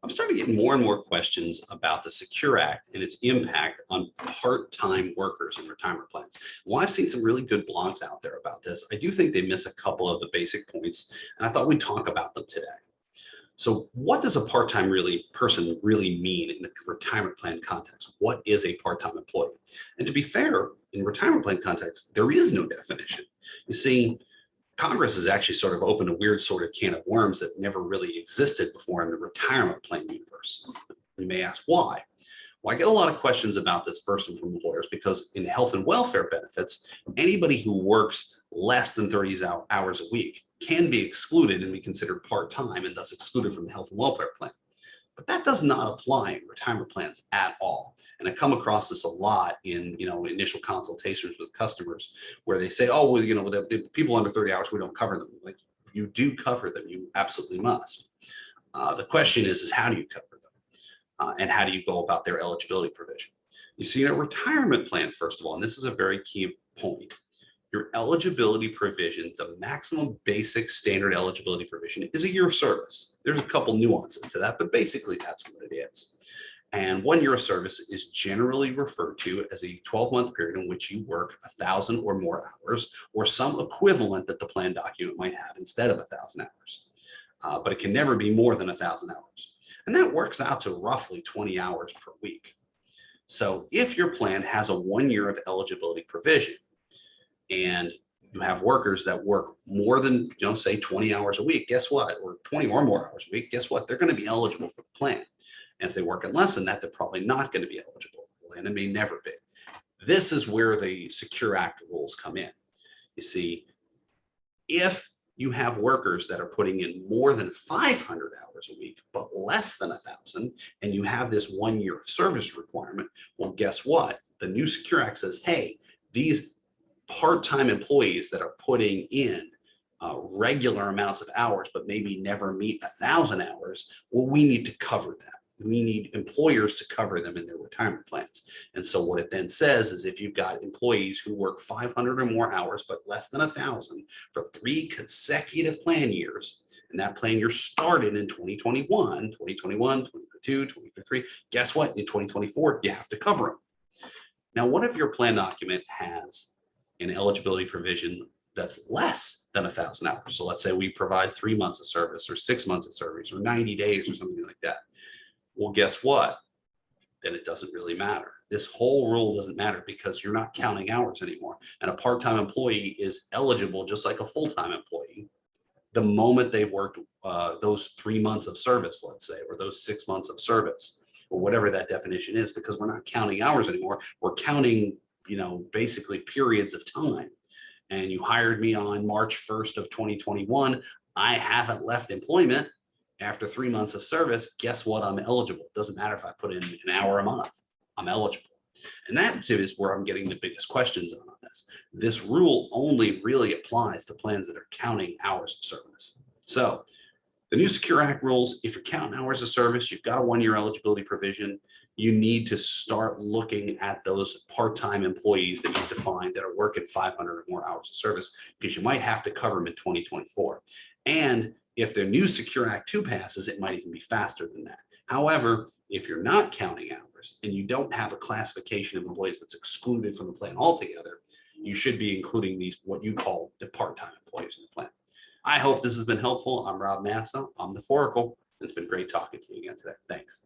I'm starting to get more and more questions about the SECURE Act and its impact on part-time workers in retirement plans. Well, I've seen some really good blogs out there about this. I do think they miss a couple of the basic points, and I thought we'd talk about them today. So what does a part-time person really mean in the retirement plan context? What is a part-time employee? And to be fair, in retirement plan context, there is no definition. You see, Congress has actually sort of opened a weird sort of can of worms that never really existed before in the retirement plan universe. You may ask why. Well, I get a lot of questions about this first and from lawyers because in health and welfare benefits, anybody who works less than 30 hours a week can be excluded and be considered part-time and thus excluded from the health and welfare plan. But that does not apply in retirement plans at all. And I come across this a lot in initial consultations with customers where they say, oh, well, the people under 30 hours, we don't cover them. Like, you do cover them. You absolutely must. The question is how do you cover them? And how do you go about their eligibility provision? You see, in a retirement plan, first of all, and this is a very key point, your eligibility provision, the maximum basic standard eligibility provision is a year of service. There's a couple nuances to that, but basically that's what it is. And 1 year of service is generally referred to as a 12-month period in which you work 1,000 or more hours, or some equivalent that the plan document might have instead of 1,000 hours. But it can never be more than 1,000 hours. And that works out to roughly 20 hours per week. So if your plan has a 1 year of eligibility provision, and you have workers that work more than, say 20 hours a week, guess what? Or 20 or more hours a week, guess what? They're going to be eligible for the plan. And if they work at less than that, they're probably not going to be eligible for the plan and may never be. This is where the SECURE Act rules come in. You see, if you have workers that are putting in more than 500 hours a week, but less than 1,000, and you have this 1 year of service requirement, well, guess what? The new SECURE Act says, hey, these part-time employees that are putting in regular amounts of hours, but maybe never meet 1,000 hours, well, we need to cover that. We need employers to cover them in their retirement plans. And so what it then says is if you've got employees who work 500 or more hours, but less than 1,000 for 3 consecutive plan years, and that plan year started in 2021, 2022, 2023, guess what? In 2024, you have to cover them. Now, what if your plan document has an eligibility provision that's less than 1,000 hours? So let's say we provide 3 months of service or 6 months of service or 90 days or something like that. Well, guess what? Then it doesn't really matter. This whole rule doesn't matter because you're not counting hours anymore. And a part-time employee is eligible just like a full-time employee the moment they've worked those 3 months of service, let's say, or those 6 months of service, or whatever that definition is, because we're not counting hours anymore. We're counting basically periods of time. And you hired me on March 1st of 2021. I haven't left employment after 3 months of service. Guess what? I'm eligible. It doesn't matter if I put in an hour a month, I'm eligible. And that is where I'm getting the biggest questions on this. This rule only really applies to plans that are counting hours of service. So the new SECURE Act rules, if you're counting hours of service, you've got a 1 year eligibility provision, you need to start looking at those part-time employees that you've defined that are working 500 or more hours of service, because you might have to cover them in 2024. And if their new SECURE Act 2 passes, it might even be faster than that. However, if you're not counting hours and you don't have a classification of employees that's excluded from the plan altogether, you should be including these, what you call the part-time employees in the plan. I hope this has been helpful. I'm Rob Massa. I'm the Foracle. It's been great talking to you again today. Thanks.